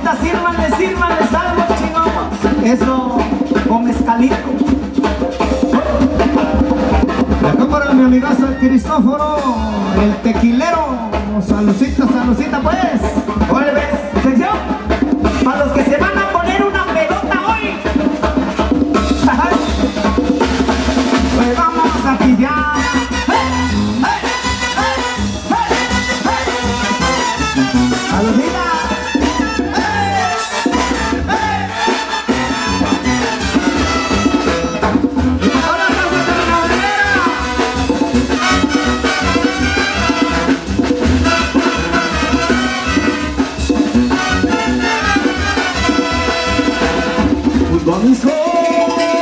Salucita, sírvanle algo chino. Eso, con mezcalito. De acá para mi amigazo el Cristóforo, el tequilero. Salucita, pues. Oye, ¿ves? Sección. Para los que se van a poner una pelota hoy. Pues vamos a pillar. Saludita. Con mis compas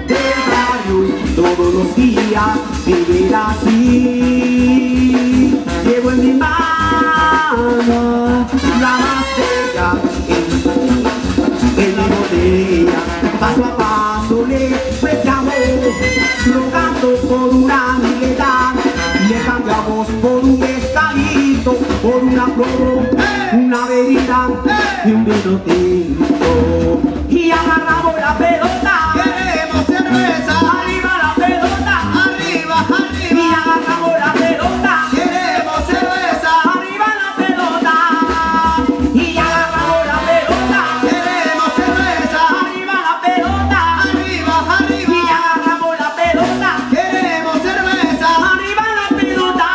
del barrio y todos los días vivir así. Llevo en mi mano la botella en mi botella. Paso a paso le prestamos, rogando por una amiguedad. Le cambiamos por un mezcalito, por una flor, una bebida y un vino tinto. Y agarramos la pelota, Queremos cerveza, arriba la pelota, arriba, arriba. y agarramos la pelota, Queremos cerveza, arriba la pelota, y agarramos la pelota, queremos cerveza, arriba la pelota, arriba, y arriba. agarramos la pelota, Queremos cerveza, arriba la pelota.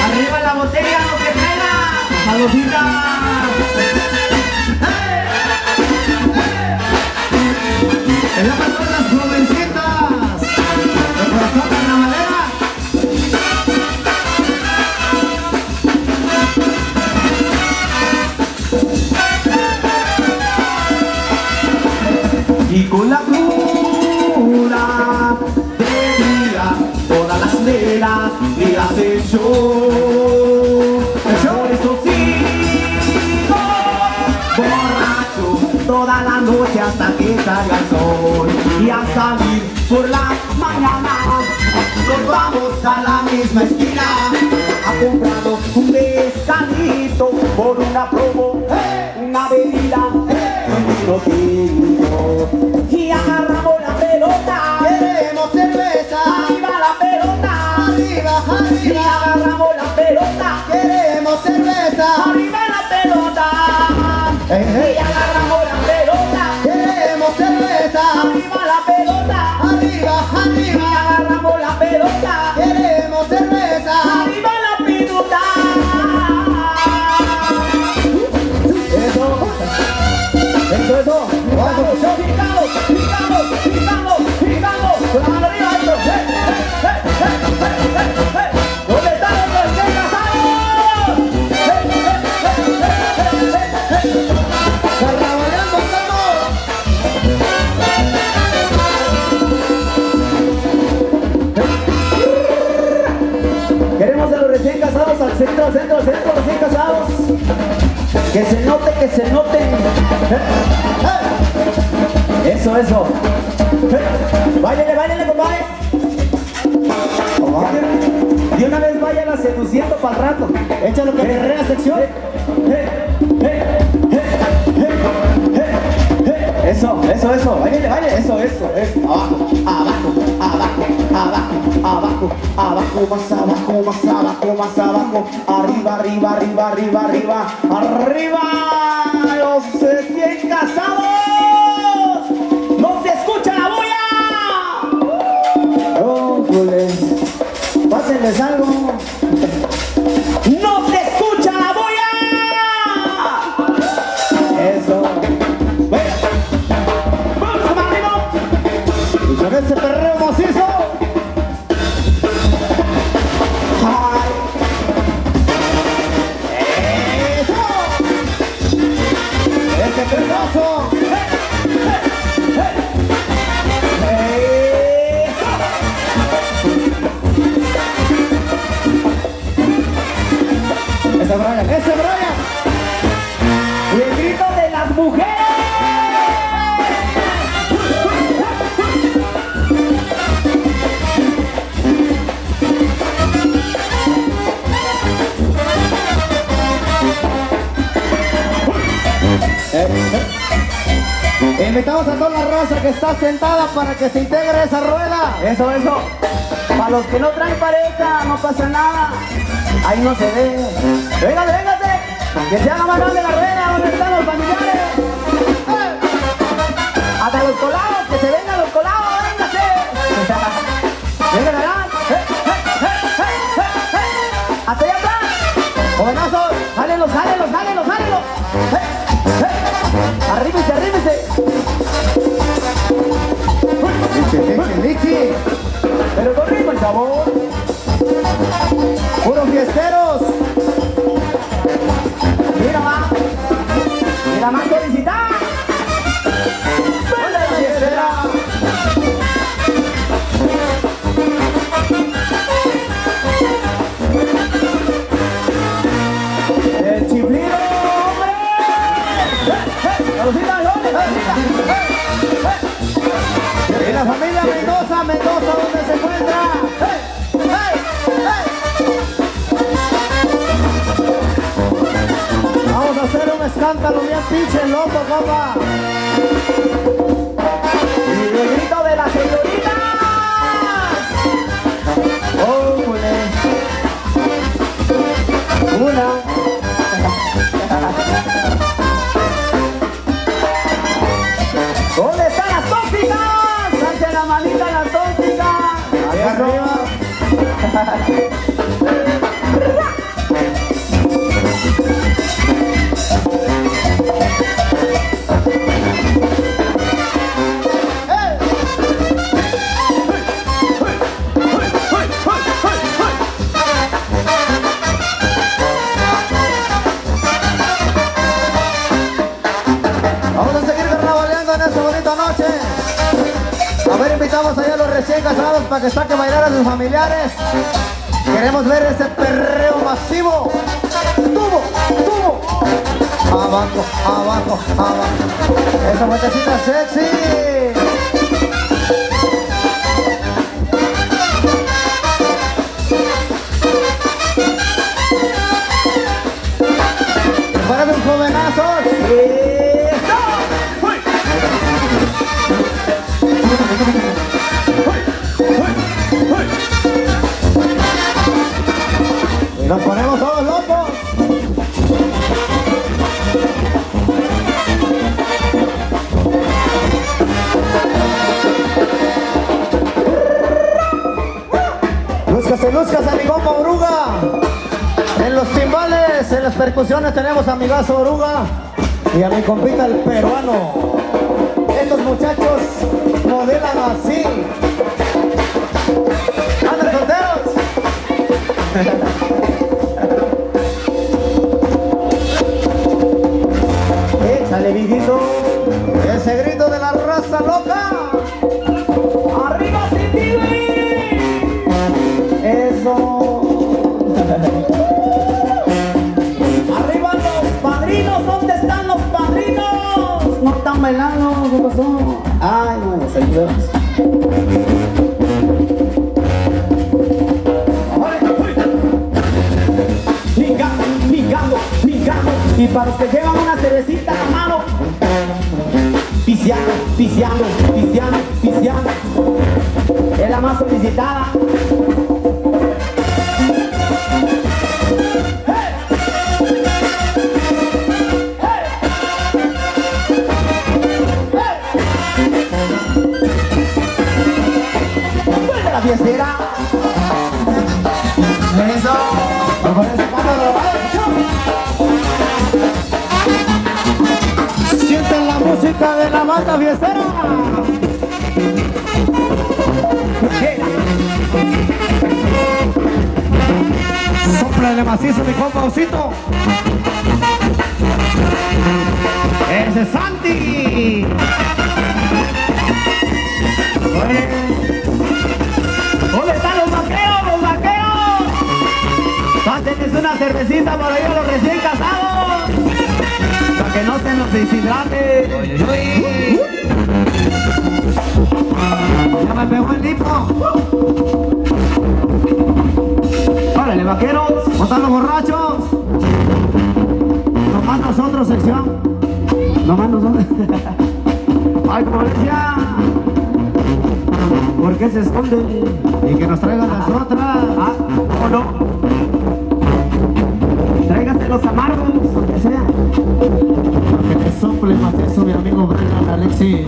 Arriba la botella, lo que traiga, saludita. Es la para las jovencitas, el corazón en la madera. Y con la cura de día, todas las nenas y las hecho. Por eso sigo borracho toda la noche hasta que salga el sol. Y al salir por las mañanas nos vamos a la misma esquina a comprarnos un mezcalito por una promo, una bebida, un vino tinto. Y agarramos la pelota, queremos cerveza, arriba la pelota, arriba, y arriba. agarramos la pelota, Queremos cerveza, arriba la pelota, y agarramos la pelota, queremos cerveza, arriba la pelota, arriba, y arriba. agarramos la pelota, Queremos cerveza, arriba la pelota. Eso. Vamos, picamos, con la mano arriba, esto. ¿Dónde están los recién casados? carnavaleando estamos. Queremos a los recién casados al centro, recién casados. Que se note. Eso. Báilele, compadre. Y una vez váyala seduciendo para el rato. Échalo que guerrea sección. Eso. Báilele, eso. Abajo. Más abajo. Arriba. Los recién casados. ¡No se escucha la bulla! Pásenles algo. ¡No se escucha la bulla! Eso. Bueno. Vamos para arriba. Y con ese perreo macizo. ¡Ay! ¡Eso! ¡Ese perrazo! Ese Brian. Y el grito de las mujeres. Invitamos a toda la raza que está sentada para que se integre esa rueda. Eso. Para los que no traen pareja, no pasa nada. Ahí no se ve. Véngate. Que se haga más grande la rueda. ¿Dónde están los familiares? Hasta los colados, que se vengan los colados. Véngase. Vengan allá. Hasta allá atrás. Jovenazos, jálenlos. Arrímense. Lichi. Pero con ritmo y sabor. Puros fiesteros. Mira más solicitada. ¡Vuelve la fiestera! El chiflido, hombre. Saludita, Y la familia Mendoza, ¿dónde se encuentra? Vamos a hacer un escándalo bien pinche loco, compa. Y el grito de la señorita. Oh, una. ¿Dónde están las tóxicas? Sánchez la manita las tóxicas. Acá arriba. Vamos a seguir carnavaleando en esta bonita noche. A ver, invitamos allá a los recién casados para que saquen a bailar a sus familiares. Queremos ver ese perreo masivo. Tubo. Abajo. Esa vueltecita sexy. Prepárate un jovenazo. Y nos ponemos todos locos. Lúzcase mi compa Oruga. En los timbales, en las percusiones tenemos a mi gaso Oruga y a mi compita el peruano. Estos muchachos modelan así. ¡Andan solteros! Échale, viejito. Ese grito de la raza loca. ¡Arriba sin Tibi! Eso. ¡Arriba los padrinos! ¿Dónde están los padrinos? No están bailando, ¿qué pasó? Ay, no, se ayudamos. Picando. Y para los que llevan una cervecita en la mano, piciando. Es la más solicitada. ¡Vuelve la fiestera! Eso. Con ese sienten la música de la banda fiestera. Sóplale macizo mi compa Osito. Ese es Santi. ¿Dónde están los vaqueros? Pásenles una cervecita para ir a los recién casados, para que no se nos deshidrate. Ya me pegó el lipo. Órale, vaqueros. ¿Cómo están los borrachos? Nomás nosotros, sección. Nomás nosotros. Ay, policía, ¿por qué se esconden? Y que nos traigan las otras. Ah, ¿cómo no? Tráigase los amargos, aunque sea. Porque te sople más eso, mi amigo Brian Alexis.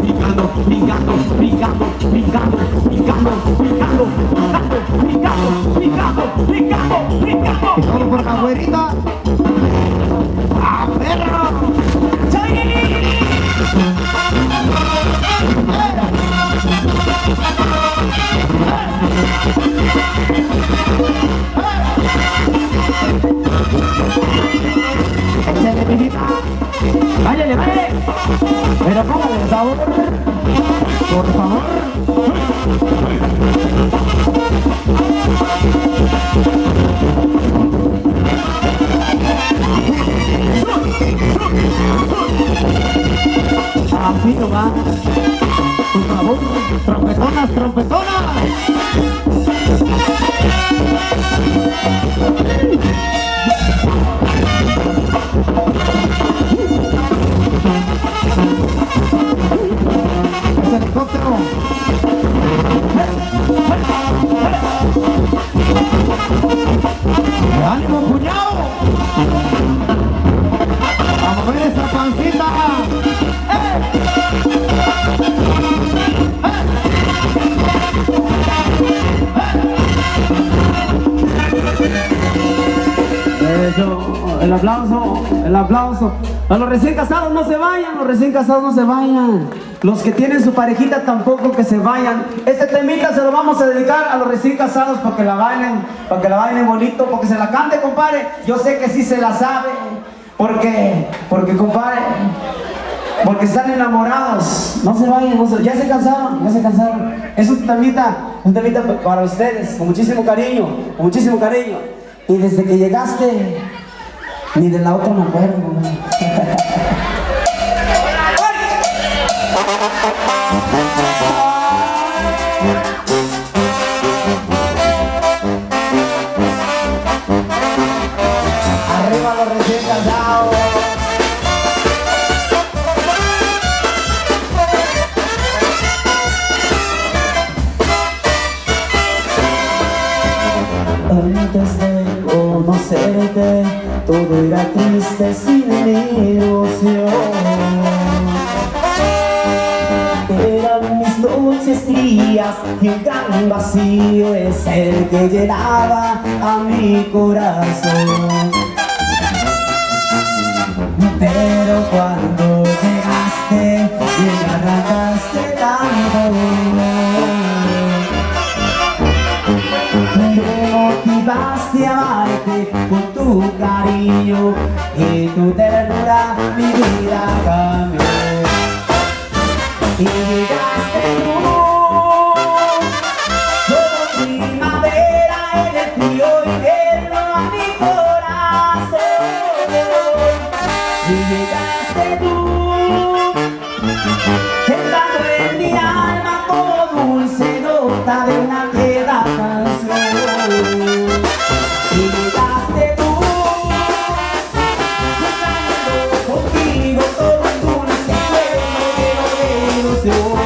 Brincando, brincando, brincando, brincando, brincando, brincando, brincando, brincando, brincando, brincando. Y todo por la güerita. ¡Ah, perro! ¡Échale, mijita! ¡Váyale, váyale! Pero póngale sabor, por favor. Así nomás, por favor. Trompetonas, trompetonas. Es helicóptero. ¡Ánimo, cuñado! ¡A mover esa pancita! Eso, el aplauso, el aplauso. A los recién casados no se vayan, los recién casados no se vayan. Los que tienen su parejita tampoco que se vayan. Este temita se lo vamos a dedicar a los recién casados para que la bailen bonito, porque se la cante, compadre. Yo sé que sí se la sabe, porque compadre, porque están enamorados. No se vayan, ya se cansaron, ya se cansaron. Es un temita para ustedes, con muchísimo cariño, con muchísimo cariño. Y desde que llegaste, ni de la otra me acuerdo. Arriba los recién casados. Antes de conocerte, todo era triste sin mi ilusión. Eran mis noches frías y un gran vacío es el que llenaba a mi corazón. Pero cuando llegaste, me arrancaste tanto. Me motivaste a amarte con tu cariño y tu ternura mi vida cambió. Y llegaste tú, como primavera en el frío invierno a mi corazón. Y llegaste tú, entrando en mi alma como dulce nota de una tierra canción. Y llegaste tú, soñando contigo todo un dulce sueño lleno de ilusión.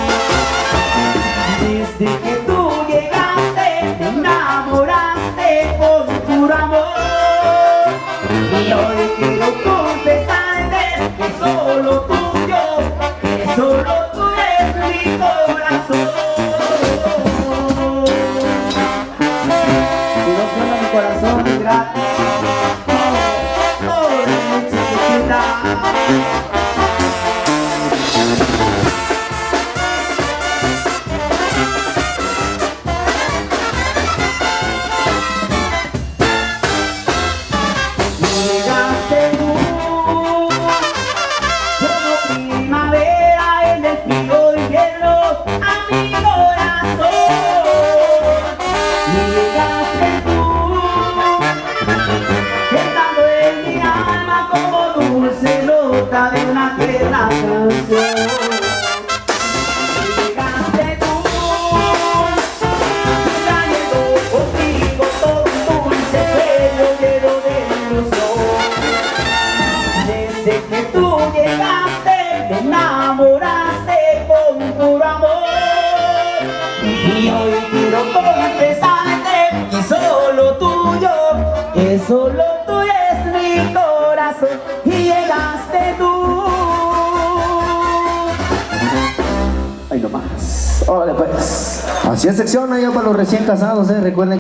enamoraste con puro amor. Y hoy quiero confesarte que solo tuyo es mi corazón. Y llegaste tú. Ahí nomás. Órale pues. Así es sección allá para los recién casados, recuerden.